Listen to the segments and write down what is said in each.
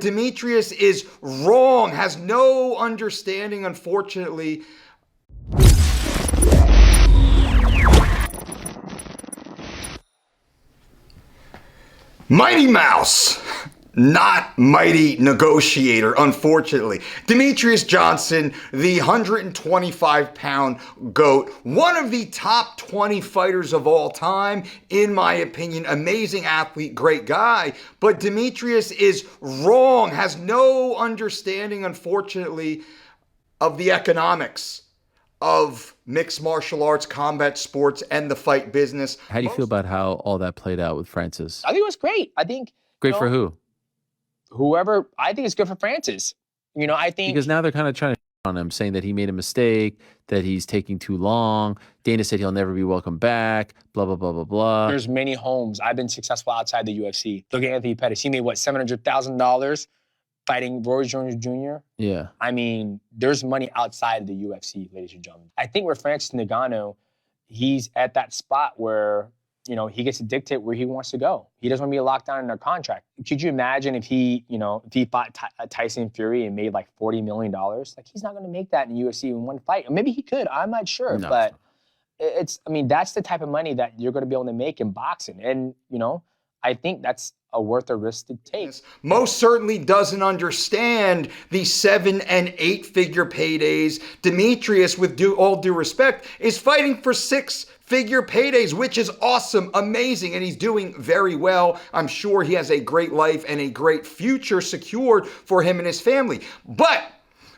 Demetrius is wrong, has no understanding, unfortunately. Mighty Mouse, not mighty negotiator, unfortunately. Demetrius Johnson, the 125-pound GOAT, one of the top 20 fighters of all time, in my opinion. Amazing athlete, great guy. But Demetrius is wrong, has no understanding, unfortunately, of the economics of mixed martial arts, combat sports, and the fight business. How do you feel about how all that played out with Francis? I think it was great. I think great for who? Whoever. I think it's good for Francis. I think because now they're kind of trying to on him, saying that he made a mistake, that he's taking too long. Dana said he'll never be welcome back. Blah blah blah blah blah. There's many homes. I've been successful outside the UFC. Look at Anthony Pettis. He made what, $700,000 fighting Roy Jones Jr. Yeah. I mean, there's money outside the UFC, ladies and gentlemen. I think with Francis Ngannou, he's at that spot where, he gets to dictate where he wants to go. He doesn't want to be locked down in a contract. Could you imagine if he fought Tyson Fury and made like $40 million? Like, he's not going to make that in the UFC in one fight. Or maybe he could. I'm not sure. No. But that's the type of money that you're going to be able to make in boxing. And, I think that's worth a risk to take. Most certainly doesn't understand the 7- and 8-figure paydays. Demetrius, with all due respect, is fighting for 6-figure paydays, which is awesome, amazing, and he's doing very well. I'm sure he has a great life and a great future secured for him and his family. But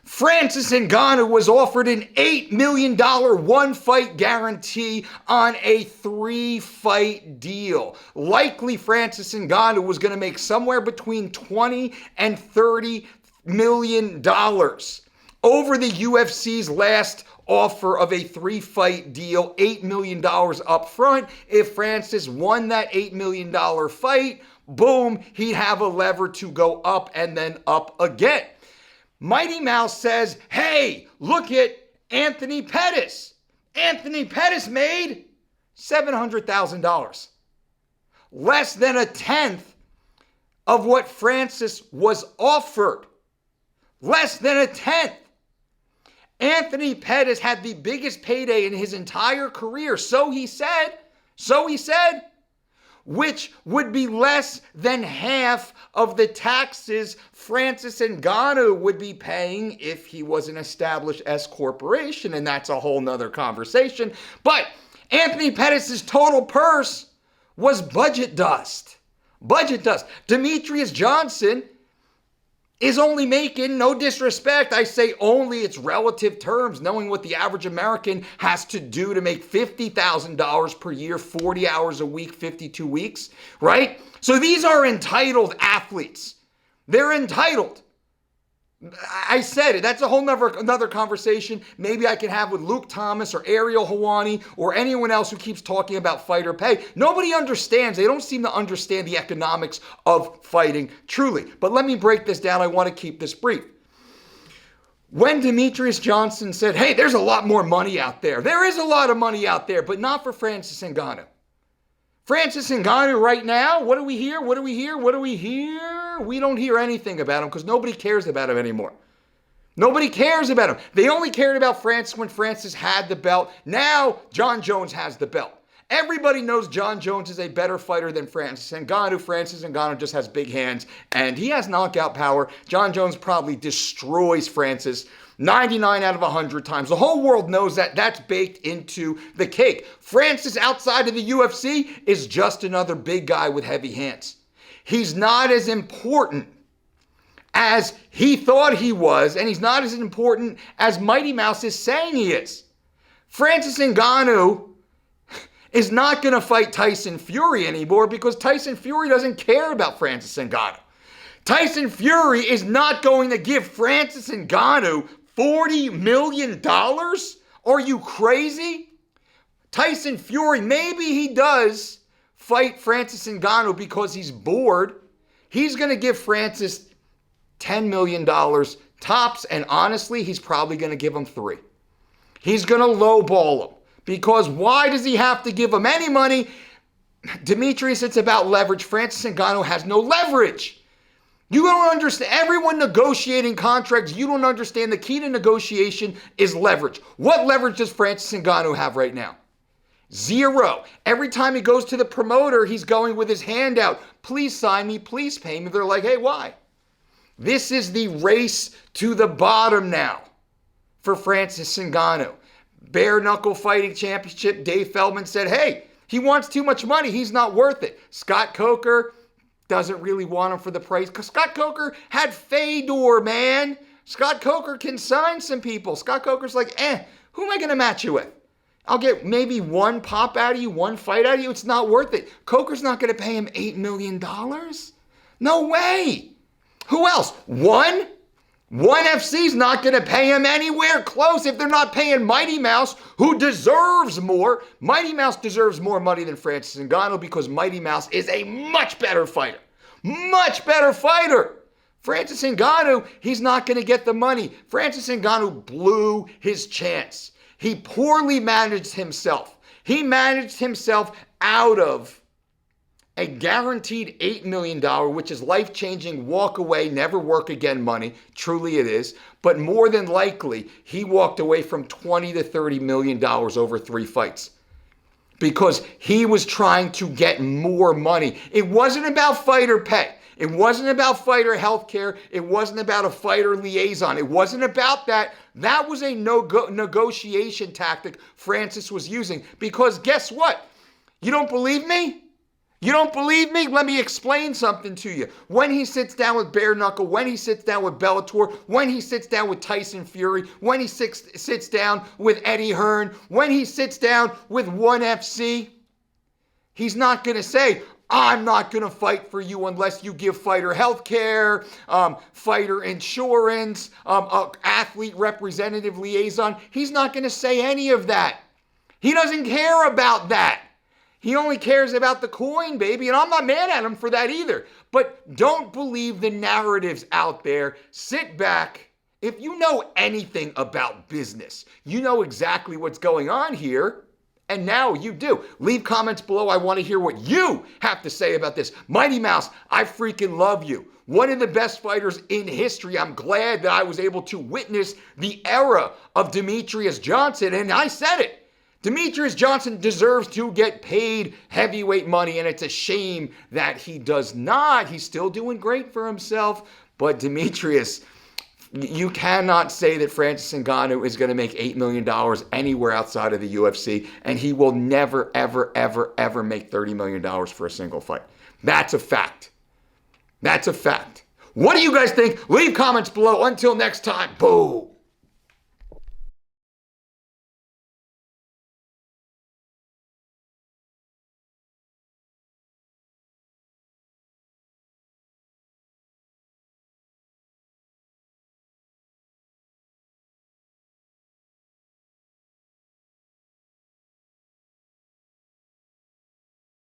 Francis Ngannou was offered an $8 million one-fight guarantee on a 3-fight deal. Likely Francis Ngannou was going to make somewhere between $20 and $30 million over the UFC's last offer of a 3-fight deal, $8 million up front. If Francis won that $8 million fight, boom, he'd have a lever to go up and then up again. Mighty Mouse says, hey, look at Anthony Pettis. Anthony Pettis made $700,000. Less than a tenth of what Francis was offered. Less than a tenth. Anthony Pettis had the biggest payday in his entire career, so he said, which would be less than half of the taxes Francis Ngannou would be paying if he was an established S corporation, and that's a whole nother conversation. But Anthony Pettis' total purse was budget dust. Budget dust. Demetrius Johnson is only making, no disrespect, I say only, it's relative terms, knowing what the average American has to do to make $50,000 per year, 40 hours a week, 52 weeks, right? So these are entitled athletes. They're entitled. I said it. That's a whole another conversation maybe I can have with Luke Thomas or Ariel Helwani or anyone else who keeps talking about fighter pay. Nobody understands. They don't seem to understand the economics of fighting truly. But let me break this down. I want to keep this brief. When Demetrius Johnson said, hey, there's a lot more money out there. There is a lot of money out there, but not for Francis Ngannou. Francis Ngannou right now, what do we hear? We don't hear anything about him because nobody cares about him anymore. Nobody cares about him. They only cared about Francis when Francis had the belt. Now, John Jones has the belt. Everybody knows John Jones is a better fighter than Francis Ngannou. Francis Ngannou just has big hands, and he has knockout power. John Jones probably destroys Francis 99 out of 100 times. The whole world knows that. That's baked into the cake. Francis, outside of the UFC, is just another big guy with heavy hands. He's not as important as he thought he was, and he's not as important as Mighty Mouse is saying he is. Francis Ngannou is not going to fight Tyson Fury anymore because Tyson Fury doesn't care about Francis Ngannou. Tyson Fury is not going to give Francis Ngannou $40 million? Are you crazy? Tyson Fury, maybe he does fight Francis Ngannou because he's bored. He's going to give Francis $10 million tops, and honestly, he's probably going to give him $3. He's going to lowball him because why does he have to give him any money? Demetrius, it's about leverage. Francis Ngannou has no leverage. You don't understand. Everyone negotiating contracts, you don't understand the key to negotiation is leverage. What leverage does Francis Ngannou have right now? Zero. Every time he goes to the promoter, he's going with his hand out. Please sign me, please pay me. They're like, hey, why? This is the race to the bottom now for Francis Ngannou. Bare knuckle fighting championship, Dave Feldman said, hey, he wants too much money. He's not worth it. Scott Coker doesn't really want him for the price because Scott Coker had Fedor, man. Scott Coker can sign some people. Scott Coker's like, who am I going to match you with? I'll get maybe one pop out of you, one fight out of you. It's not worth it. Coker's not going to pay him $8 million. No way. Who else? One FC's not going to pay him anywhere close if they're not paying Mighty Mouse, who deserves more. Mighty Mouse deserves more money than Francis Ngannou because Mighty Mouse is a much better fighter. Much better fighter. Francis Ngannou, he's not going to get the money. Francis Ngannou blew his chance. He poorly managed himself. He managed himself out of a guaranteed $8 million, which is life-changing, walk away, never work again money. Truly it is. But more than likely, he walked away from $20 to $30 million over 3 fights because he was trying to get more money. It wasn't about fighter pay. It wasn't about fighter health care. It wasn't about a fighter liaison. It wasn't about that. That was a negotiation tactic Francis was using because guess what? You don't believe me? You don't believe me? Let me explain something to you. When he sits down with Bare Knuckle, when he sits down with Bellator, when he sits down with Tyson Fury, when he sits down with Eddie Hearn, when he sits down with ONE FC, he's not going to say, I'm not going to fight for you unless you give fighter health care, fighter insurance, athlete representative liaison. He's not going to say any of that. He doesn't care about that. He only cares about the coin, baby, and I'm not mad at him for that either. But don't believe the narratives out there. Sit back. If you know anything about business, you know exactly what's going on here, and now you do. Leave comments below. I want to hear what you have to say about this. Mighty Mouse, I freaking love you. One of the best fighters in history. I'm glad that I was able to witness the era of Demetrius Johnson, and I said it. Demetrius Johnson deserves to get paid heavyweight money, and it's a shame that he does not. He's still doing great for himself, but Demetrius, you cannot say that Francis Ngannou is going to make $8 million anywhere outside of the UFC, and he will never, ever, ever, ever make $30 million for a single fight. That's a fact. That's a fact. What do you guys think? Leave comments below. Until next time, boom.